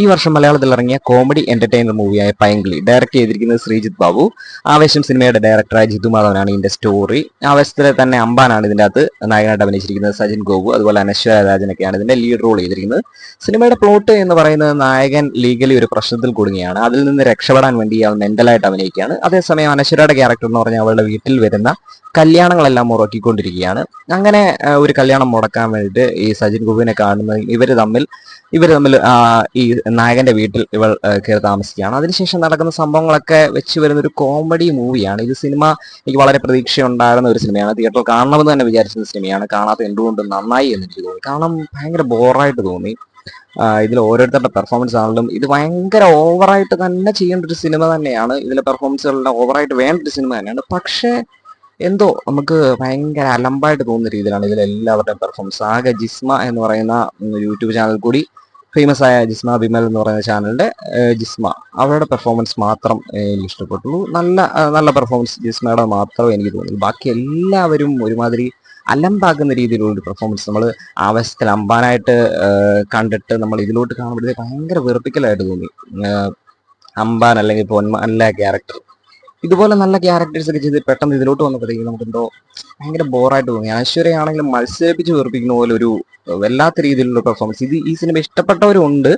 ഈ വർഷം മലയാളത്തിൽ ഇറങ്ങിയ കോമഡി എന്റർടൈനർ മൂവിയായ പൈങ്കിളി ഡയറക്ട് ചെയ്തിരിക്കുന്നത് ശ്രീജിത്ത് ബാബു. ആവേശം സിനിമയുടെ ഡയറക്ടറായ ജിത്തു മാധവനാണ് ഇതിന്റെ സ്റ്റോറി. ആവേശത്തിലെ തന്നെ അമ്പാനാണ് ഇതിന്റെ അകത്ത് നായകനായിട്ട് അഭിനയിച്ചിരിക്കുന്നത്. സജിൻ ഗോപു അതുപോലെ അനശ്വര രാജനൊക്കെയാണ് ഇതിന്റെ ലീഡ് റോൾ ചെയ്തിരിക്കുന്നത്. സിനിമയുടെ പ്ലോട്ട് എന്ന് പറയുന്നത് നായകൻ ലീഗലി ഒരു പ്രശ്നത്തിൽ കുടുങ്ങിയാണ്. അതിൽ നിന്ന് രക്ഷപ്പെടാൻ വേണ്ടി അവൻ മെന്റലായിട്ട് അഭിനയിക്കുകയാണ്. അതേസമയം അനശ്വരയുടെ ക്യാരക്ടർ എന്ന് പറഞ്ഞാൽ അവളുടെ വീട്ടിൽ വരുന്ന കല്യാണങ്ങളെല്ലാം മുടക്കിക്കൊണ്ടിരിക്കുകയാണ്. അങ്ങനെ ഒരു കല്യാണം മുടക്കാൻ വേണ്ടിയിട്ട് ഈ സജിൻ ഗോപുവിനെ കാണുന്ന ഇവർ തമ്മിൽ ഈ നായകന്റെ വീട്ടിൽ ഇവൾ കയറി താമസിക്കുകയാണ്. അതിനുശേഷം നടക്കുന്ന സംഭവങ്ങളൊക്കെ വെച്ച് വരുന്ന ഒരു കോമഡി മൂവിയാണ്. ഇത് സിനിമ എനിക്ക് വളരെ പ്രതീക്ഷയുണ്ടായിരുന്ന ഒരു സിനിമയാണ്. തിയേറ്ററിൽ കാണണമെന്ന് തന്നെ വിചാരിച്ചിരുന്ന സിനിമയാണ്. കാണാത്ത എന്തുകൊണ്ടും നന്നായി എന്ന് എനിക്ക് തോന്നി. കാരണം ഭയങ്കര ബോറായിട്ട് തോന്നി. ഇതിൽ ഓരോരുത്തരുടെ പെർഫോമൻസ് ആണെങ്കിലും ഇത് ഭയങ്കര ഓവറായിട്ട് തന്നെ ചെയ്യേണ്ട ഒരു സിനിമ തന്നെയാണ്. ഇതിലെ പെർഫോമൻസുകളെല്ലാം ഓവറായിട്ട് വേണ്ട ഒരു സിനിമ തന്നെയാണ്. പക്ഷേ എന്തോ നമുക്ക് ഭയങ്കര അലമ്പായിട്ട് തോന്നുന്ന രീതിയിലാണ് ഇതിലെല്ലാവരുടെയും പെർഫോമൻസ്. ആകെ ജിസ്മ എന്ന് പറയുന്ന യൂട്യൂബ് ചാനൽ കൂടി ഫേമസ് ആയ ജിസ്മ ബിമൽ എന്ന് പറയുന്ന ചാനലിന്റെ ജിസ്മ, അവരുടെ പെർഫോമൻസ് മാത്രം എനിക്ക് ഇഷ്ടപ്പെട്ടുള്ളൂ. നല്ല പെർഫോമൻസ് ജിസ്മയുടെ മാത്രമേ എനിക്ക് തോന്നുള്ളൂ. ബാക്കി എല്ലാവരും ഒരുമാതിരി അലമ്പാക്കുന്ന രീതിയിലുള്ള ഒരു പെർഫോമൻസ് നമ്മൾ ആവേശത്തിൽ അമ്പാനായിട്ട് കണ്ടിട്ട് നമ്മൾ ഇതിലോട്ട് കാണുമ്പോഴത്തേക്ക് ഭയങ്കര വെറുപ്പിക്കലായിട്ട് തോന്നി. അമ്പാൻ അല്ലെങ്കിൽ പൊന്മാനിലെ ക്യാരക്ടർ ഇതുപോലെ നല്ല ക്യാരക്ടേഴ്സ് ഒക്കെ ചെയ്ത് പെട്ടെന്ന് ഇതിലോട്ട് വന്നപ്പോഴത്തേക്കും നമുക്ക് എന്തോ ഭയങ്കര ബോറായിട്ട് തോന്നി. അനശ്വരയാണെങ്കിലും മത്സരിപ്പിച്ച് വെറുപ്പിക്കുന്ന പോലെ ഒരു വല്ലാത്ത രീതിയിലുള്ള പെർഫോമൻസ്. ഈ സിനിമ ഇഷ്ടപ്പെട്ടവരും ഉണ്ട്,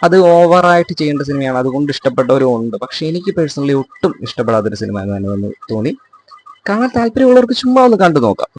അത് ഓവറായിട്ട് ചെയ്യേണ്ട സിനിമയാണ്, അതുകൊണ്ട് ഇഷ്ടപ്പെട്ടവരും ഉണ്ട്. പക്ഷെ എനിക്ക് പേഴ്സണലി ഒട്ടും ഇഷ്ടപ്പെടാത്തൊരു സിനിമ എന്ന് തന്നെ തോന്നി. കാണാൻ താല്പര്യമുള്ളവർക്ക് ചുമ്മാ ഒന്ന് കണ്ടു നോക്കാം.